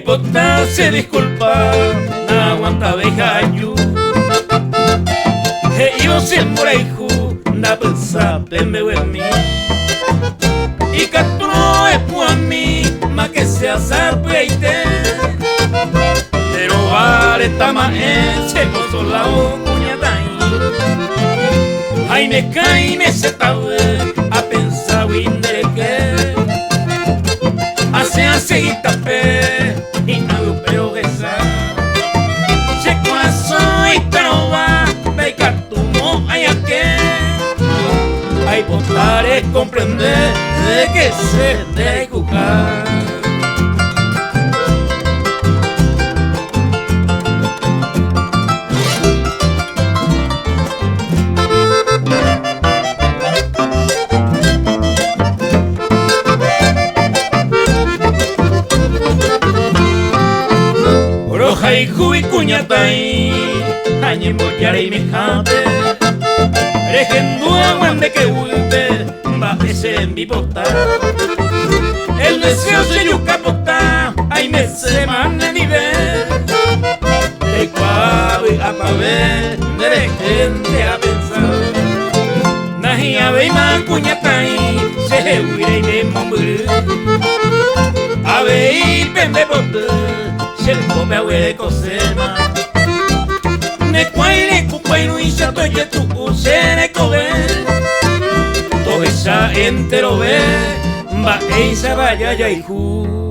Pota se disculpa, no aguanta bejayu. Iba siempre hijo, na pensa pembe mí. Y que tú no es por mí, más que sea sarpeite. Pero vale tama ese gozo la cuñatai. Ay me cae me se tabe a pensar windere que hace y tapé y no pero que sa. Se corazón y te no va, ve que tú no hay a que. Hay votar es comprender de que se debe jugar. Hay jubi cuñatai, hay en boyar y mi jate. Rejendú aguante que vuelve, va ese en bipota. El deseo se yuca pota, ay me se manda ni ver. De cuave a pave, de gente a pensar. Nahi a veima cuñatai, se huire y me mombur. A vei pembe pota. Se come a huele cosema ne cuaire cupaino y ya toye tu usere cover todo esa entero ve va e se vaya ya hijo.